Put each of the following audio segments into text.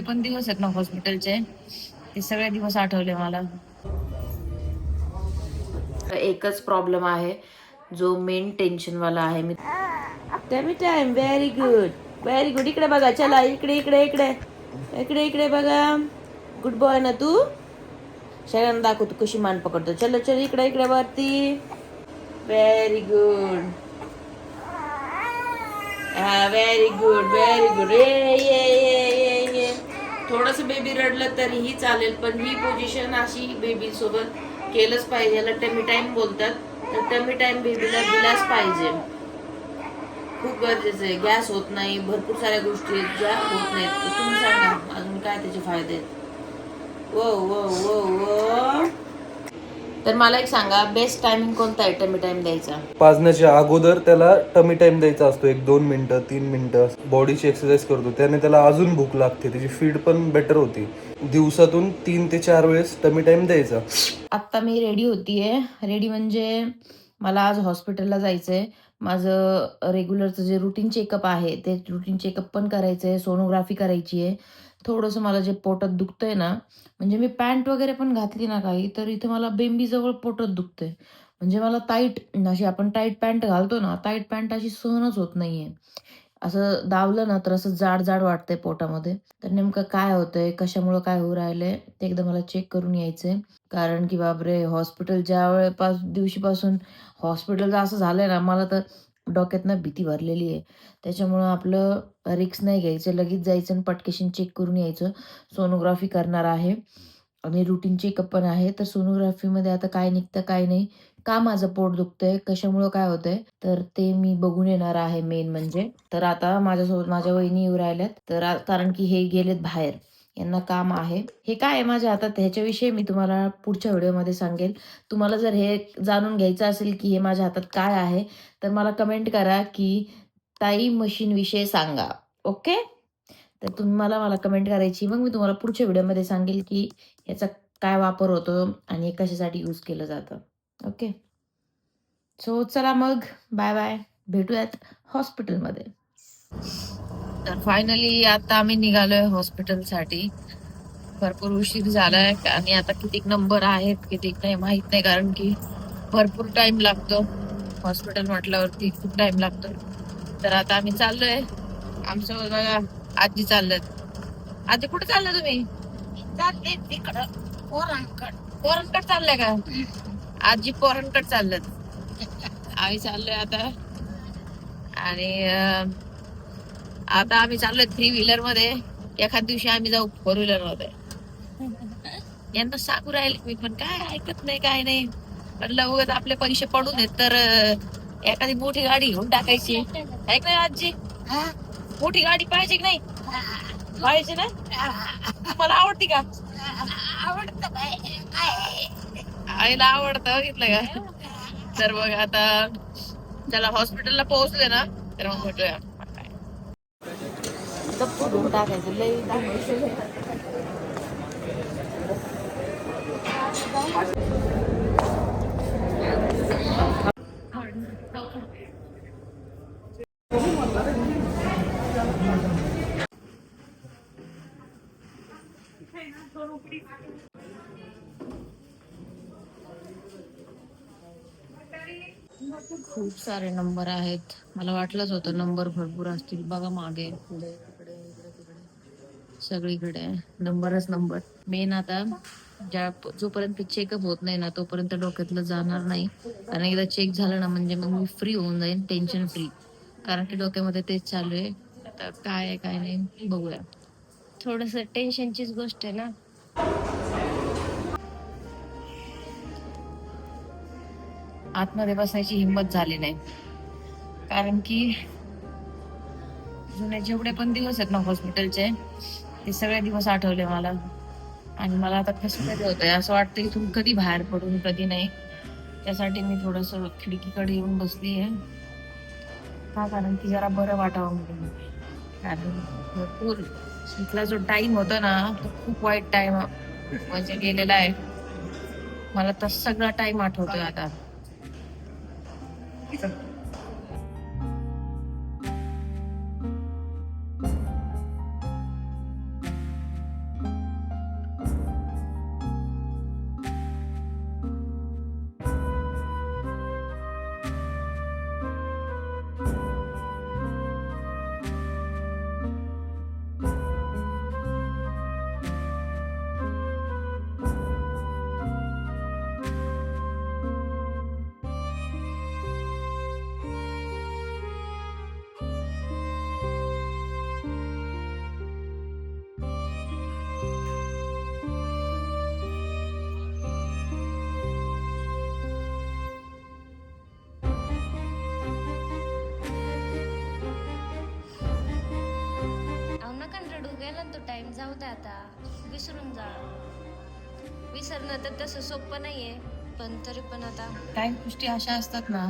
पण दिवस आहेत ना हॉस्पिटलचे, ते सगळे दिवस आठवले मला. एकच प्रॉब्लेम आहे जो मेन टेन्शन वाला आहे. मी टॅमी time. Very good, very good. इकडे बघा, चला इकडे इकडे इकडे इकडे इकडे बघा. गुड बॉय ना तू. सगळ्यांना दाखव तू कशी मान पकडतो. चलो चल इकडे इकडे वरती. Very good. हा व्हेरी गुड, व्हेरी गुड. ये ये ये ये ये. थोडस बेबी रडलं तरीही चालेल, पण ही पोझिशन अशी बेबी सोबत केलंच पाहिजे. याला टमी टाइम बोलतात, तर टमी टाइम बेबीला दिलाच पाहिजे. खूप गरजेचं आहे. गॅस होत नाही, भरपूर साऱ्या गोष्टी आहेत ज्या होत नाहीत. तर तुम्ही सांगा अजून काय त्याचे फायदे आहेत. वो वो वो वो. तर मला एक सांगा, बेस्ट टायमिंग कोणता आहे टमी टाइम द्यायचा? पाजण्याच्या अगोदर त्याला टमी टाइम द्यायचा असतो. 1-2 मिनिटं 3 मिनिटं बॉडीची एक्सरसाइज करतो, त्याने त्याला अजून भूक लागते, त्याची फीड पण बेटर होती. दिवसातून 3 ते 4 वेळेस टमी टाइम द्यायचा. आत्ता मी रेडी होतीये. रेडी म्हणजे मला आज हॉस्पिटलला जायचंय. माझं रेग्युलरचं जे रुटीन चेकअप आहे ते रुटीन चेकअप पण करायचंय, सोनोग्राफी करायची आहे. थोडंसं मला जे पोटात दुखतंय ना, म्हणजे मी पॅन्ट वगैरे पण घातली ना काही, तर इथे मला बेंबीजवळ पोटात दुखतंय. म्हणजे मला टाईट, अशी आपण टाईट पॅन्ट घालतो ना, टाईट पॅन्ट अशी सहनच होत नाहीये. असं दाबलं ना तर असं जाड-जाड वाटतंय पोटामध्ये. तर नेमकं काय होतंय, कशामुळं काय होऊ राहिलंय, ते एकदा मला चेक करून यायचंय. कारण की बापरे! हॉस्पिटल दिवशीपासून हॉस्पिटलचं असं झालंय ना, मला तर डोक्यातनं भीती भरलेली आहे. त्याच्यामुळं आपलं रिस्क नाही घ्यायचं. लगेच जायचं आणि पटकेशीन चेक करून यायचं. सोनोग्राफी करणार आहे आणि रुटीन चेकअप पण आहे. तर सोनोग्राफीमध्ये आता काय निघतं, काय नाही, का माझं पोट दुखतंय, कशामुळं काय होतंय, तर ते मी बघून येणार आहे मेन म्हणजे. तर आता माझ्यासोबत माझ्या वहिनी येऊ राहिल्यात. तर कारण की हे गेलेत बाहेर. यांना काम आहे. हे काय आहे माझ्या हातात ह्याच्याविषयी मी तुम्हाला पुढच्या व्हिडिओमध्ये सांगेल. तुम्हाला जर हे जाणून घ्यायचं असेल की हे माझ्या हातात काय आहे, तर मला कमेंट करा की ताई मशीनविषयी सांगा. ओके? तर तुम्हाला मला कमेंट करायची. मग मी तुम्हाला पुढच्या व्हिडिओमध्ये सांगेल की ह्याचा काय वापर होतो आणि हे कशासाठी यूज केलं जातं. ओके? सो चला मग बाय-बाय. भेटूयात हॉस्पिटलमध्ये. तर फायनली आता आम्ही निघालोय हॉस्पिटलसाठी. भरपूर उशीर झालाय आणि आता किती नंबर आहेत किती नाही माहित नाही, कारण की भरपूर टाइम लागतो. हॉस्पिटल म्हटल्यावरती खूप टाइम लागतो. तर आता आम्ही चाललोय. आमच्यासोबत बघा आजी चालल्यात. आजी कुठे चालला तुम्ही? चालले तिकडं पोरांकड. पोरांकड चाललंय का? आजी पोरांकड चालल्यात. आम्ही चाललोय आता. आणि आता आम्ही चाललोय 3 व्हीलर मध्ये. एखाद दिवशी आम्ही जाऊ 4 व्हीलर मध्ये. यांना सांगू राहिले मी, पण काय ऐकत नाही, काय नाही. म्हटलं उगाच आपले पैसे पडून आहेत तर एखादी मोठी गाडी घेऊन टाकायची. ऐक नाही आजी, मोठी गाडी पाहिजे की नाही? पाहिजे ना. तुम्हाला आवडती का? आवडत. आईला आवडतं, बघितलं का? तर मग आता त्याला हॉस्पिटलला पोहोचले ना तर मग भेटूया. गप्प घेऊन टाकायचं लई दाखवायचं. खूप सारे नंबर आहेत. मला वाटलंच होतं नंबर भरपूर असतील. बघा मागे, पुढे, तिकडे, इकडे, तिकडे, सगळीकडे नंबरच नंबर. मेन आता जोपर्यंत चेकअप होत नाही ना तोपर्यंत डोक्यातलं जाणार नाही. कारण एकदा चेक झालं ना म्हणजे मग मी फ्री होऊन जाईन, टेन्शन फ्री. कारण की डोक्यामध्ये तेच चालू आहे. आता काय आहे काय नाही बघूया. थोडस टेन्शनचीच गोष्ट आहे ना. आतमध्ये बसायची हिंमत झाली नाही, कारण की जुने जेवढे पण दिवस आहेत ना हॉस्पिटलचे, ते सगळे दिवस आठवले मला. आणि मला आता कसं तरी होतंय, असं वाटतं इथून कधी बाहेर पडून कधी नाही. त्यासाठी मी थोडस खिडकीकडे येऊन बसली आहे. का? कारण की जरा बरं वाटावं म्हणून. कारण भरपूर इथला जो टाइम होता ना तो खूप वाईट टाइम म्हणजे गेलेला आहे. मला तर सगळा टाइम आठवतोय आता. गेला ना तो टाइम, जाऊ दे आता, विसरून जा. विसरणं तर तसं सोपं नाहीये, पण तरी पण आता काही गोष्टी अशा असतात ना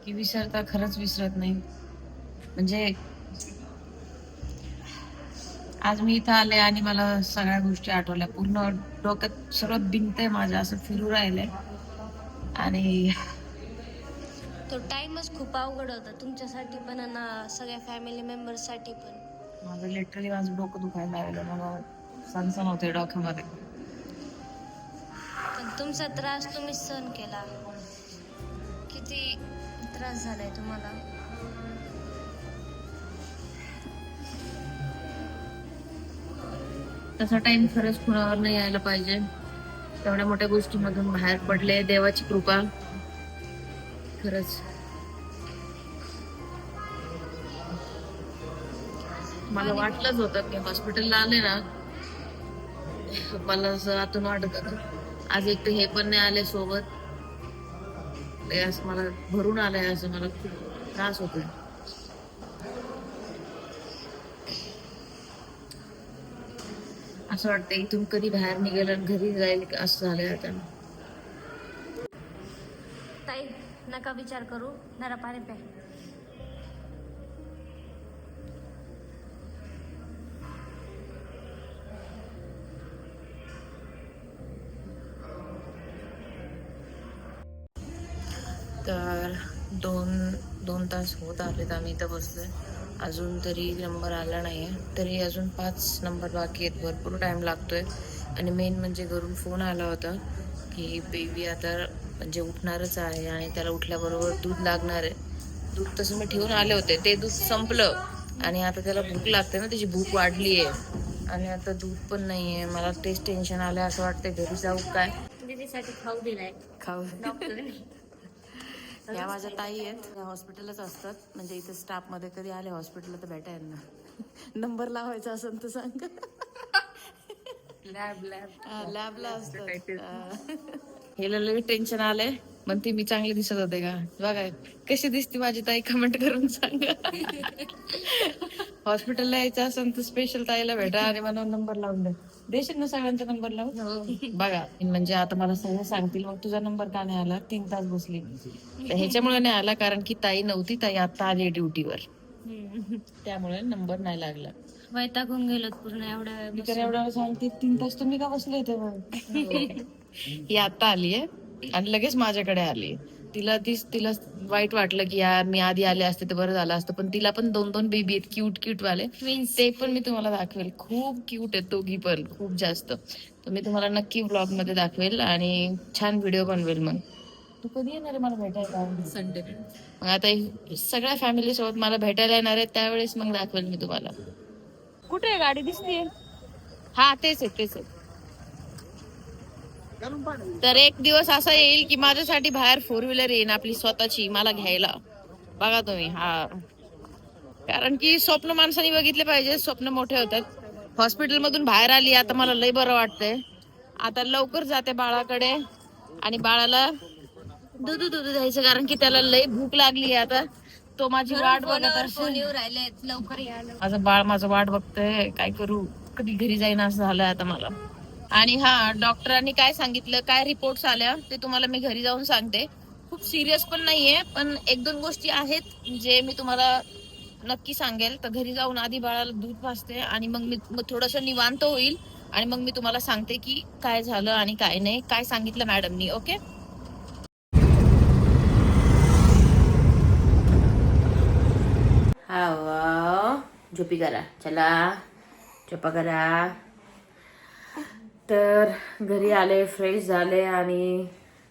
की विसरता खरंच विसरत नाही. म्हणजे आज मी इथं आले आणि मला सगळ्या गोष्टी आठवल्या. पूर्ण डोक्यात सगळं भिंतय माझ्या, असं फिरू राहिलंय. आणि तो टाइमच खूप अवघड होता तुमच्यासाठी पण आणि सगळ्या फॅमिली मेंबर्ससाठी पण. माझं लिटरली माझं डोकं दुखायला लागलं. मला सणसण होते डोक्यामध्ये. पण तुमचा त्रास तुम्हीच सहन केला. किती त्रास झालाय तुम्हाला. तसा टाइम खरंच कुणावर नाही यायला पाहिजे. तेवढ्या मोठ्या गोष्टीमधून बाहेर पडले, देवाची कृपा. खरंच मला वाटलंच होतं की हॉस्पिटलला आले ना, मला असं आतून वाटत होतं आज एक तर हे पण नाही आले सोबत. लय असं मला भरून आलंय, असं मला खूप त्रास होतोय. असं वाटतं इथून कधी बाहेर निघेल आणि घरी जाईल असं झालंय आता. ताई नका विचार करू, जरा पाणी प्या. तर दोन तास होत आलेत आम्ही इथं बसलोय. अजून तरी नंबर आला नाहीये. तरी अजून 5 नंबर बाकी आहेत. भरपूर टाइम लागतोय. आणि मेन म्हणजे घरून फोन आला होता की बेबी आता म्हणजे उठणारच आहे आणि त्याला उठल्याबरोबर दूध लागणार आहे. दूध तसं मी ठेवून आले होते, ते दूध संपलं आणि आता त्याला भूक लागते ना, त्याची भूक वाढली आहे आणि आता दूध पण नाहीये. मला तेच टेन्शन आलंय. असं वाटतंय घरी जाऊ काय. दीदीसाठी खाऊ दिलाय खाऊ. डॉक्टरने. या माझ्या ताई आहेत, त्या हॉस्पिटलच असतात. म्हणजे इथे स्टाफ मध्ये कधी आले हॉस्पिटलला तर भेटा यांना. नंबर लावायचा असेल तर सांग. लॅबला असतात. हिला लई टेन्शन आलंय. म्हणते मी चांगले दिसत होते का, बघा कशी दिसते माझी ताई, कमेंट करून सांगा. हॉस्पिटलला यायचं असेल तर स्पेशल ताईला भेटा आणि मला नंबर लावून द्या. देशील ना सगळ्यांचा नंबर लावून. बघा म्हणजे आता मला सगळं सांगतील मग तुझा नंबर का नाही आला, 3 तास बसली. तर ह्याच्यामुळे नाही आला कारण की ताई नव्हती. ताई आता आली ड्युटीवर, त्यामुळे नंबर नाही लागला. वैतागून गेलो पूर्ण एवढ्या वेळ मी तर एवढ्या वेळ सांगते 3 तास तुम्ही का बसले इथे मग. ही आता आलीये आणि लगेच माझ्याकडे आली. तिला वाईट वाटलं की यार मी आधी आले असते तर बरं झालं असतं. पण तिला पण 2 बेबी आहेत क्यूट क्यूट वाले. ते पण मी तुम्हाला दाखवेल. खूप क्यूट आहेत दोघी पण, खूप जास्त. तर मी तुम्हाला नक्की ब्लॉग मध्ये दाखवेल आणि छान व्हिडिओ बनवेल. मग तू कधी येणार आहे मला भेटायला. संडे. मग आता सगळ्या फॅमिली सोबत मला भेटायला येणार आहे, त्यावेळेस मग दाखवेल मी तुम्हाला. कुठे आहे गाडी, दिसतीये. हा तेच आहे. तर एक दिवस असा येईल की माझ्यासाठी बाहेर 4 व्हीलर येईन आपली स्वतःची, मला घ्यायला. बघा तुम्ही. हा, कारण की स्वप्न माणसाने बघितले पाहिजे, स्वप्न मोठे होतात. हॉस्पिटल मधून बाहेर आली, आता मला लय बरं वाटतंय. आता लवकर जाते बाळाकडे आणि बाळाला दूध द्यायचं, कारण की त्याला लय भूक लागली आता. तो माझी वाट बघत असेल. राहिले लवकर या. माझं वाट बघतंय. काय करू, कधी घरी जाईन असं झालंय आता मला. आणि हा, डॉक्टरांनी काय सांगितलं, काय रिपोर्ट्स आल्या ते तुम्हाला मी घरी जाऊन सांगते. खूप सिरियस पण नाहीये, पण 1-2 गोष्टी आहेत जे मी तुम्हाला नक्की सांगेल. तर घरी जाऊन आधी बाळाला दूध पाजते आणि मग मी थोडस निवांत होईल आणि मग मी तुम्हाला सांगते की काय झालं आणि काय नाही, काय सांगितलं मॅडमनी. ओके. हा, झोपी करा, चला झोपा करा. तर घरी आले, फ्रेश झाले आणि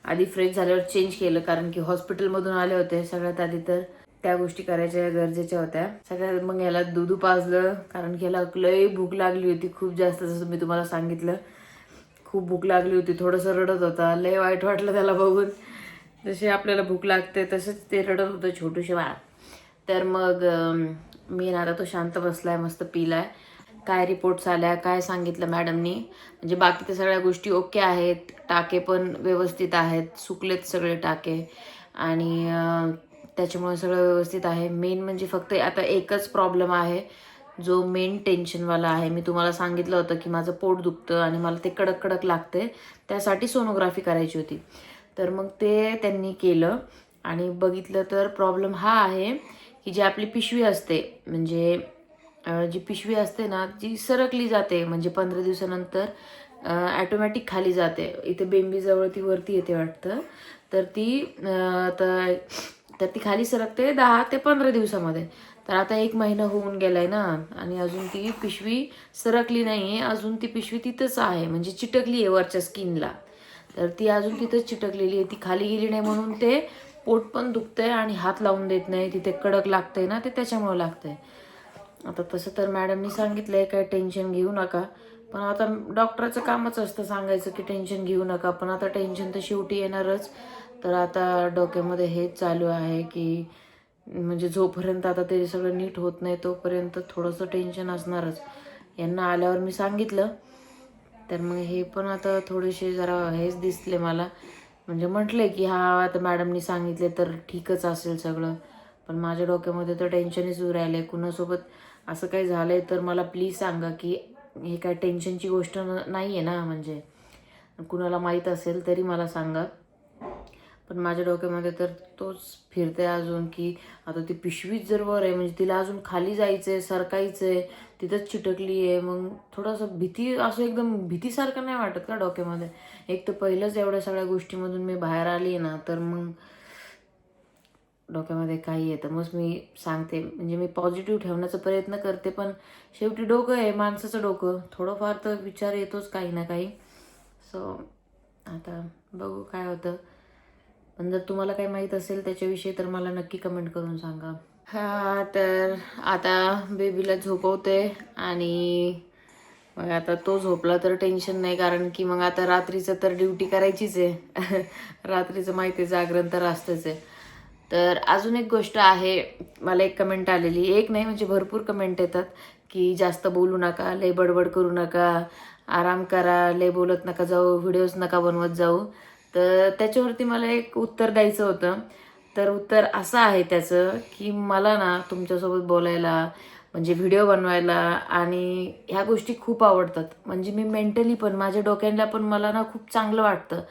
आधी फ्रेश झाल्यावर चेंज केलं कारण की हॉस्पिटलमधून आले होते. सगळ्यात आधी तर त्या गोष्टी करायच्या गरजेच्या होत्या सगळ्यात. मग याला दूध पाजलं कारण की याला लय भूक लागली होती खूप जास्त. जसं मी तुम्हाला सांगितलं, खूप भूक लागली होती. थोडंसं रडत होता, लय वाईट वाटलं त्याला बघून. जशी आपल्याला भूक लागते तसंच ते रडत होतं छोटूशे बाळ. तर मग मी आता तो शांत बसलाय, मस्त पिलाय. काय रिपोर्ट्स आल्या, काय सांगितलं मॅडमनी, म्हणजे बाकी तर सगळ्या गोष्टी ओके आहेत. टाके पण व्यवस्थित आहेत, सुकलेत सगळे टाके आणि त्याच्यामुळे सगळं व्यवस्थित आहे. मेन म्हणजे फक्त आता एकच प्रॉब्लेम आहे, जो मेन टेन्शनवाला आहे. मी तुम्हाला सांगितलं होतं की माझं पोट दुखतं आणि मला ते कडक कडक लागते, त्यासाठी सोनोग्राफी करायची होती. तर मग ते त्यांनी केलं आणि बघितलं तर प्रॉब्लेम हा आहे की जी आपली पिशवी असते, म्हणजे जी पिशवी असते ना जी सरकली जाते, म्हणजे 15 दिवसानंतर ॲटोमॅटिक खाली जाते. इथे बेंबीजवळ ती वरती येते वाटतं. तर ती खाली सरकते 10 ते 15 दिवसामध्ये. तर आता 1 महिना होऊन गेलाय ना आणि अजून ती पिशवी सरकली नाही आहे. अजून ती पिशवी तिथंच आहे, म्हणजे चिटकली आहे वरच्या स्किनला. तर ती अजून तिथंच चिटकलेली आहे. ती खाली गेली नाही म्हणून ते पोट पण दुखतंय आणि हात लावून देत नाही. तिथे कडक लागतंय ना, ते त्याच्यामुळे लागतंय. आता तसं तर मॅडमनी सांगितलंय काय टेन्शन घेऊ नका. पण आता डॉक्टरचं कामच असतं सांगायचं की टेन्शन घेऊ नका. पण आता टेन्शन तर शेवटी येणारच. तर आता डोक्यामध्ये हेच चालू आहे की म्हणजे जोपर्यंत आता ते सगळं नीट होत नाही तोपर्यंत थोडंसं टेन्शन असणारच. यांना आल्यावर मी सांगितलं, तर मग हे पण आता थोडेसे जरा हेच दिसले मला. म्हणजे म्हटले की हा आता मॅडमनी सांगितले तर ठीकच असेल सगळं. पण माझ्या डोक्यामध्ये तर टेन्शनच येऊ राहिलं आहे. कुणासोबत असं काही झालं आहे तर मला प्लीज सांगा की हे काय टेन्शनची गोष्ट नाही आहे ना. म्हणजे कुणाला माहीत असेल तरी मला सांगा. पण माझ्या डोक्यामध्ये तर तोच फिरते अजून की आता ती पिशवीच जर वर आहे म्हणजे तिला अजून खाली जायचं आहे, सरकायचं आहे, तिथंच चिटकली आहे. मग थोडंसं भीती, असं एकदम भीतीसारखं नाही वाटत का डोक्यामध्ये? एक तर पहिलंच एवढ्या सगळ्या गोष्टीमधून मी बाहेर आली ना, तर मग डोक्यामध्ये काही येतं. मग मी सांगते, म्हणजे मी पॉझिटिव्ह ठेवण्याचा प्रयत्न करते, पण शेवटी डोकं आहे माणसाचं डोकं, थोडंफार तर विचार येतोच काही ना काही. सो आता बघू काय होतं. पण जर तुम्हाला काही माहीत असेल त्याच्याविषयी तर मला नक्की कमेंट करून सांगा. हा, तर आता बेबीला झोपवते आणि मग आता तो झोपला तर टेन्शन नाही, कारण की मग आता रात्रीचं तर ड्युटी करायचीच आहे. रात्रीचं माहिती आहे जागरण तर असतंच आहे. तर अजून एक गोष्ट आहे, मला एक कमेंट आलेली, एक नाही म्हणजे भरपूर कमेंट येतात की जास्त बोलू नका, लय बडबड करू नका, आराम करा, लय बोलत नका जाऊ, व्हिडिओज नका बनवत जाऊ. तर त्याच्यावरती मला एक उत्तर द्यायचं होतं. तर उत्तर असं आहे त्याचं की मला ना तुमच्यासोबत बोलायला, म्हणजे व्हिडिओ बनवायला आणि ह्या गोष्टी खूप आवडतात. म्हणजे मी मेंटली पण, माझ्या डोक्याला पण मला ना खूप चांगलं वाटतं.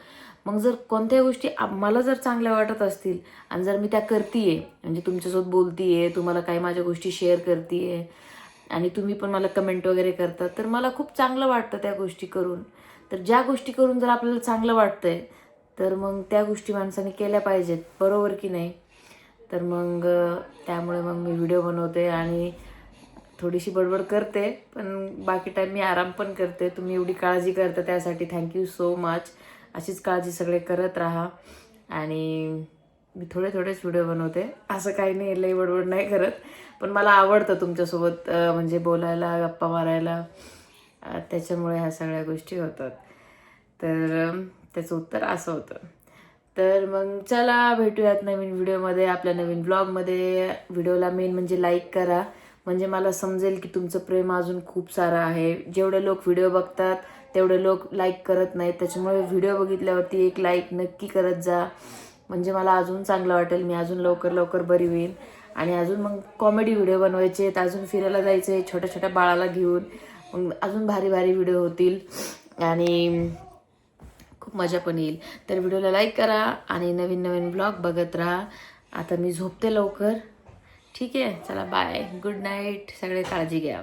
मग जर कोणत्या गोष्टी मला जर चांगल्या वाटत असतील आणि जर मी त्या करते म्हणजे तुमच्यासोबत बोलते तुम्हाला काही माझ्या गोष्टी शेअर करते आणि तुम्ही पण मला कमेंट वगैरे करता, तर मला खूप चांगलं वाटतं त्या गोष्टी करून. तर ज्या गोष्टी करून जर आपल्याला चांगलं वाटतंय तर मग त्या गोष्टी माणसाने केल्या पाहिजेत, बरोबर की नाही? तर मग त्यामुळे मग मी व्हिडिओ बनवते आणि थोडीशी बडबड करते, पण बाकी टाईम मी आराम पण करते. तुम्ही एवढी काळजी करता त्यासाठी थँक्यू सो मच. अशीच काळजी सगळे करत राहा. आणि मी थोडेच व्हिडिओ बनवते, असं काही नाही, लई बडबड नाही करत. पण मला आवडतं तुमच्यासोबत म्हणजे बोलायला, गप्पा मारायला, त्याच्यामुळे ह्या सगळ्या गोष्टी होतात. तर त्याचं उत्तर असं होतं. तर मग चला भेटूयात नवीन व्हिडिओमध्ये, आपल्या नवीन ब्लॉगमध्ये. व्हिडिओला मेन म्हणजे लाईक करा, म्हणजे मला समजेल की तुमचं प्रेम अजून खूप सारं आहे. जेवढे लोक व्हिडिओ बघतात तेवढे लोक लाईक करत नाहीत, त्याच्यामुळे व्हिडिओ बघितल्यावरती एक लाईक नक्की करत जा, म्हणजे मला अजून चांगलं वाटेल, मी अजून लवकर बरी होईल. आणि अजून मग कॉमेडी व्हिडिओ बनवायचे आहेत, अजून फिरायला जायचं आहे छोट्या बाळाला घेऊन, मग अजून भारी व्हिडिओ होतील आणि खूप मजा पण येईल. तर व्हिडिओला लाईक करा आणि नवीन ब्लॉग बघत राहा. आता मी झोपते लवकर. ठीक आहे, चला बाय, गुड नाईट, सगळे काळजी घ्या.